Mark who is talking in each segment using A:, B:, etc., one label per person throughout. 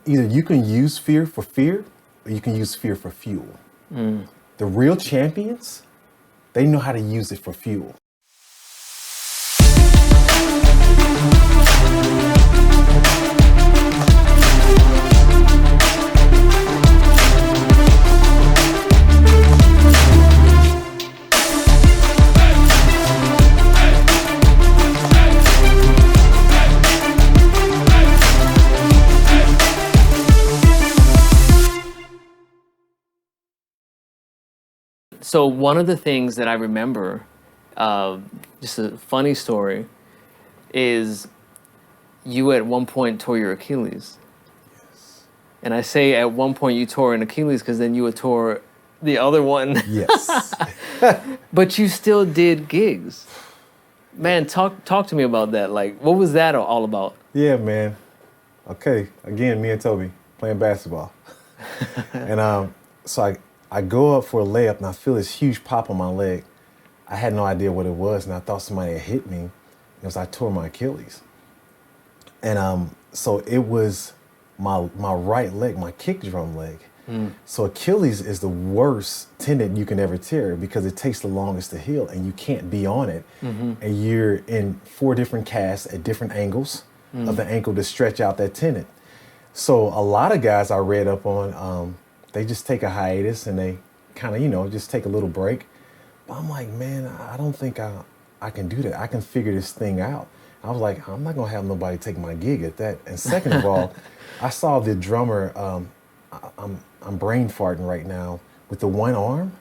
A: either you can use fear, or you can use fear for fuel. The real champions, they know how to use it for fuel.
B: So one of the things that I remember, just a funny story, is you at one point tore your Achilles.
A: Yes.
B: And I say at one point you tore an Achilles because then you tore the other one.
A: Yes.
B: But you still did gigs. Man, talk to me about that. Like, what was that all about?
A: Yeah, man. Okay, again, me and Toby playing basketball. And so I go up for a layup and I feel this huge pop on my leg. I had no idea what it was, and I thought somebody had hit me. It was I tore my Achilles. And so it was my right leg, my kick drum leg. So Achilles is the worst tendon you can ever tear because it takes the longest to heal and you can't be on it. And you're in 4 different casts at different angles of the ankle to stretch out that tendon. So a lot of guys I read up on, they just take a hiatus and they kind of, just take a little break. But I'm like, man, I don't think I can do that. I can figure this thing out. I was like, I'm not going to have nobody take my gig at that. And second of all, I saw the drummer, I'm brain farting right now, with the one arm.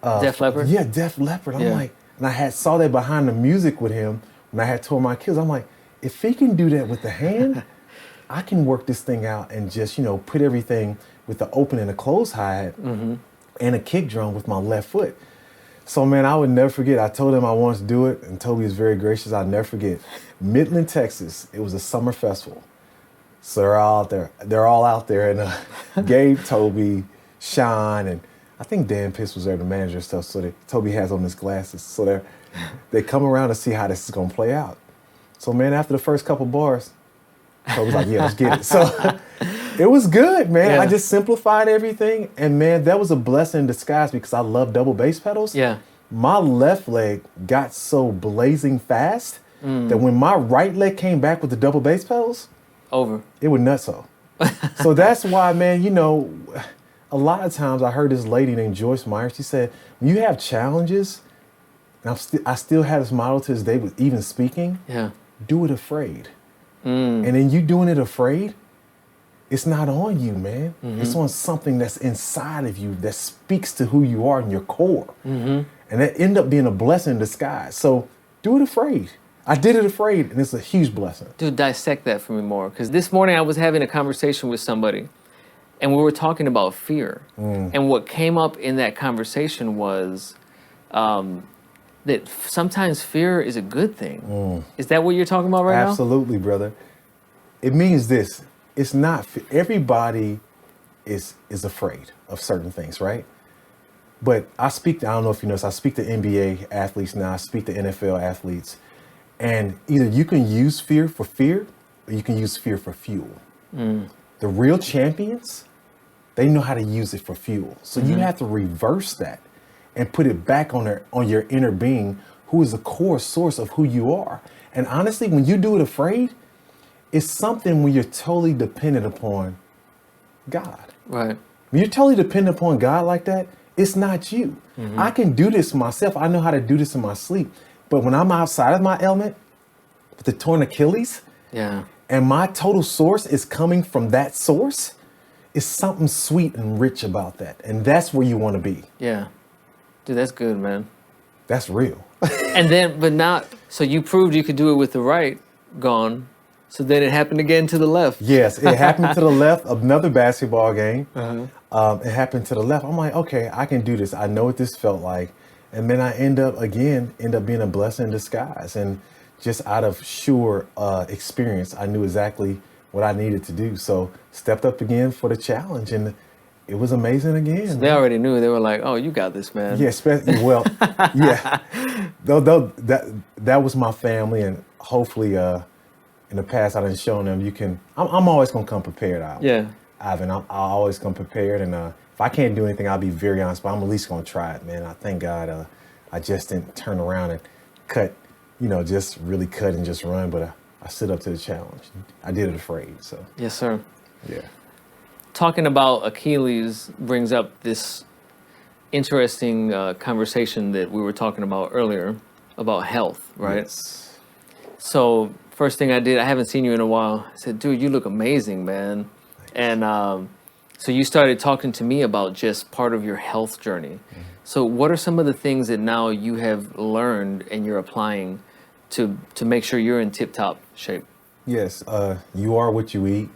B: Def Leppard?
A: Yeah, Def Leppard. I'm like, and I saw that behind the music with him when I had tore my Achilles. I'm like, if he can do that with the hand, I can work this thing out and just, put everything with the open and the closed hi-hat and a kick drum with my left foot. So, man, I would never forget. I told him I wanted to do it, and Toby was very gracious. I'll never forget. Midland, Texas. It was a summer festival. So they're all out there. They're all out there. And Gabe, Toby, Sean, and I think Dan Piss was there, the manager and stuff. So Toby has on his glasses. So they come around to see how this is going to play out. So, man, after the first couple bars, Toby's like, yeah, let's get it. So it was good, man.
B: Yeah.
A: I just simplified everything. And, man, that was a blessing in disguise because I love double bass pedals.
B: Yeah.
A: My left leg got so blazing fast that when my right leg came back with the double bass pedals,
B: Over.
A: it was nutso. So that's why, man, a lot of times I heard this lady named Joyce Meyer. She said, when you have challenges, and I still have this model to this day with even speaking, do it afraid. And then you doing it afraid, it's not on you, man. It's on something that's inside of you that speaks to who you are in your core. And that end up being a blessing in disguise. So do it afraid. I did it afraid, and it's a huge blessing.
B: Dude, dissect that for me more. Because this morning I was having a conversation with somebody, and we were talking about fear. And what came up in that conversation was that sometimes fear is a good thing. Is that what you're talking about right now?
A: Absolutely, brother. It means this. It's not, everybody is afraid of certain things, right? But I don't know if you know this, I speak to NBA athletes now, I speak to NFL athletes, and either you can use fear, or you can use fear for fuel. The real champions, they know how to use it for fuel. So you have to reverse that and put it back on your inner being, who is the core source of who you are. And honestly, when you do it afraid, it's something when you're totally dependent upon God.
B: Right.
A: When you're totally dependent upon God like that, it's not you. I can do this myself. I know how to do this in my sleep. But when I'm outside of my element, with the torn Achilles, and my total source is coming from that source, it's something sweet and rich about that. And that's where you want to be.
B: Yeah. Dude, that's good, man.
A: That's real.
B: And then, but not, so you proved you could do it with the right gone. So then it happened again to the left.
A: Yes, it happened to the left, another basketball game. It happened to the left. I'm like, okay, I can do this. I know what this felt like. And then I end up being a blessing in disguise. And just out of sure experience, I knew exactly what I needed to do. So stepped up again for the challenge, and it was amazing again.
B: So they already knew. They were like, oh, you got this, man.
A: Yeah, well, yeah. Though that was my family, and hopefully in the past, I done shown them I'm always going to come prepared,
B: Yeah.
A: Ivan. I'll always come prepared. And if I can't do anything, I'll be very honest, but I'm at least going to try it, man. I thank God I just didn't turn around and cut, just really cut and just run. But I stood up to the challenge. I did it afraid. So,
B: Yes, sir.
A: yeah.
B: Talking about Achilles brings up this interesting conversation that we were talking about earlier about health, right?
A: Yes.
B: So first thing I did, I haven't seen you in a while. I said, dude, you look amazing, man.
A: Thanks.
B: And so you started talking to me about just part of your health journey. So what are some of the things that now you have learned and you're applying to make sure you're in tip-top shape?
A: Yes. You are what you eat.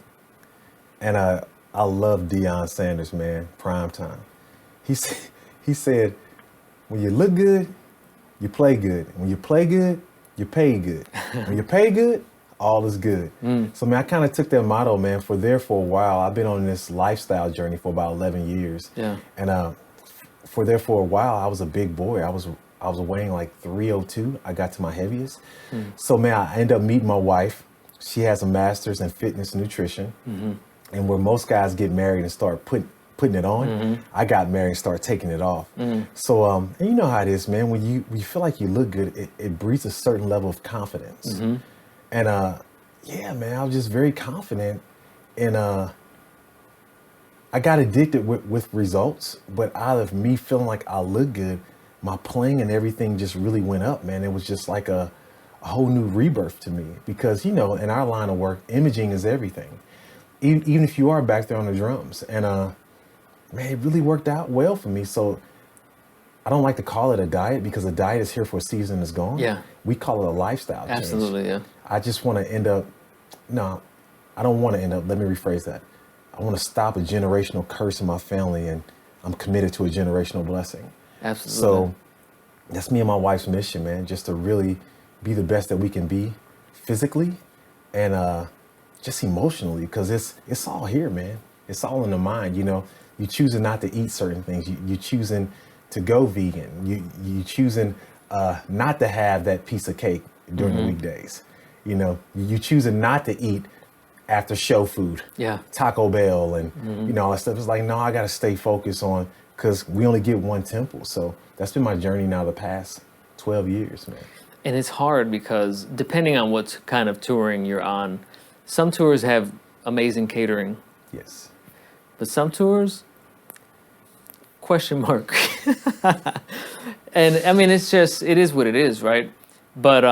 A: And I love Deion Sanders, man. Prime time. He said, when you look good, you play good. When you play good, you pay good. When you pay good, all is good. So, man, I kind of took that motto, man, for a while. I've been on this lifestyle journey for about 11 years.
B: Yeah.
A: And for a while, I was a big boy. I was weighing like 302. I got to my heaviest. So, man, I ended up meeting my wife. She has a master's in fitness and nutrition. And where most guys get married and start putting it on, I got married and started taking it off. So, and you know how it is, man. When you feel like you look good, it breeds a certain level of confidence. And yeah, man, I was just very confident. And I got addicted with results, but out of me feeling like I look good, my playing and everything just really went up, man. It was just like a whole new rebirth to me because, in our line of work, imaging is everything. Even if you are back there on the drums. And man, it really worked out well for me. So I don't like to call it a diet because a diet is here for a season and is gone.
B: Yeah.
A: We call it a lifestyle change.
B: Absolutely, yeah.
A: I just want to end up, no, I don't want to end up, let me rephrase that. I want to stop a generational curse in my family, and I'm committed to a generational blessing.
B: Absolutely.
A: So that's me and my wife's mission, man, just to really be the best that we can be physically and just emotionally, because it's all here, man. It's all in the mind. You choosing not to eat certain things. You choosing to go vegan. You choosing not to have that piece of cake during the weekdays. You choosing not to eat after show food.
B: Yeah.
A: Taco Bell and all that stuff. It's like, no, I got to stay focused on, because we only get one temple. So that's been my journey now the past 12 years, man.
B: And it's hard because depending on what kind of touring you're on, some tours have amazing catering.
A: Yes.
B: But some tours, question mark. And I mean, it is what it is, right? But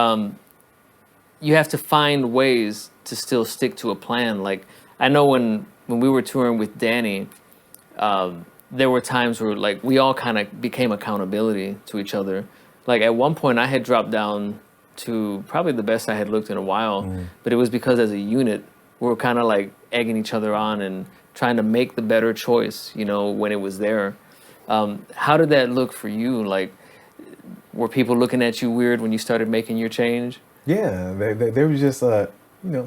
B: you have to find ways to still stick to a plan. Like, I know when we were touring with Danny, there were times where like we all kind of became accountability to each other. Like at one point I had dropped down to probably the best I had looked in a while, but it was because as a unit, we were kind of like egging each other on and trying to make the better choice, when it was there. How did that look for you? Like, were people looking at you weird when you started making your change?
A: Yeah, they were just,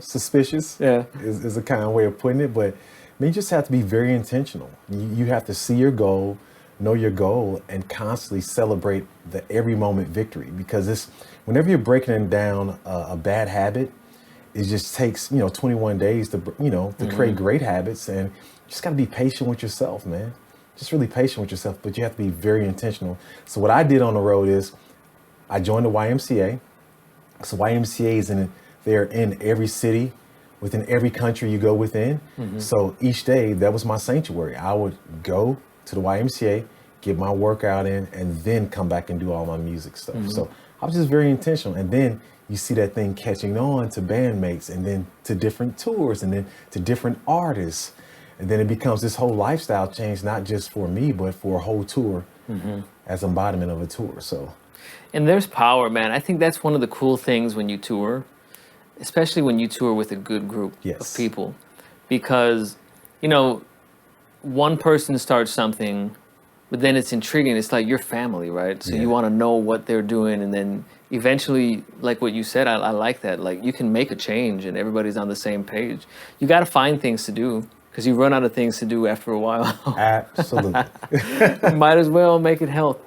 A: suspicious.
B: Yeah.
A: Is a kind of way of putting it. But you just have to be very intentional. You have to see your goal, know your goal, and constantly celebrate the every moment victory. Because whenever you're breaking down a bad habit, it just takes 21 days to to create great habits, and you just got to be patient with yourself, man. Just really patient with yourself, but you have to be very intentional. So what I did on the road is I joined the YMCA. So YMCA they're in every city, within every country you go within. So each day, that was my sanctuary. I would go to the YMCA, get my workout in, and then come back and do all my music stuff. So I was just very intentional. And then you see that thing catching on to bandmates, and then to different tours, and then to different artists. And then it becomes this whole lifestyle change, not just for me, but for a whole tour as embodiment of a tour. So,
B: and there's power, man. I think that's one of the cool things when you tour, especially when you tour with a good group of people, because, one person starts something, but then it's intriguing. It's like your family, right? So you want to know what they're doing, and then eventually, like what you said, I like that. Like, you can make a change and everybody's on the same page. You got to find things to do, because you run out of things to do after a while.
A: Absolutely.
B: Might as well make it health.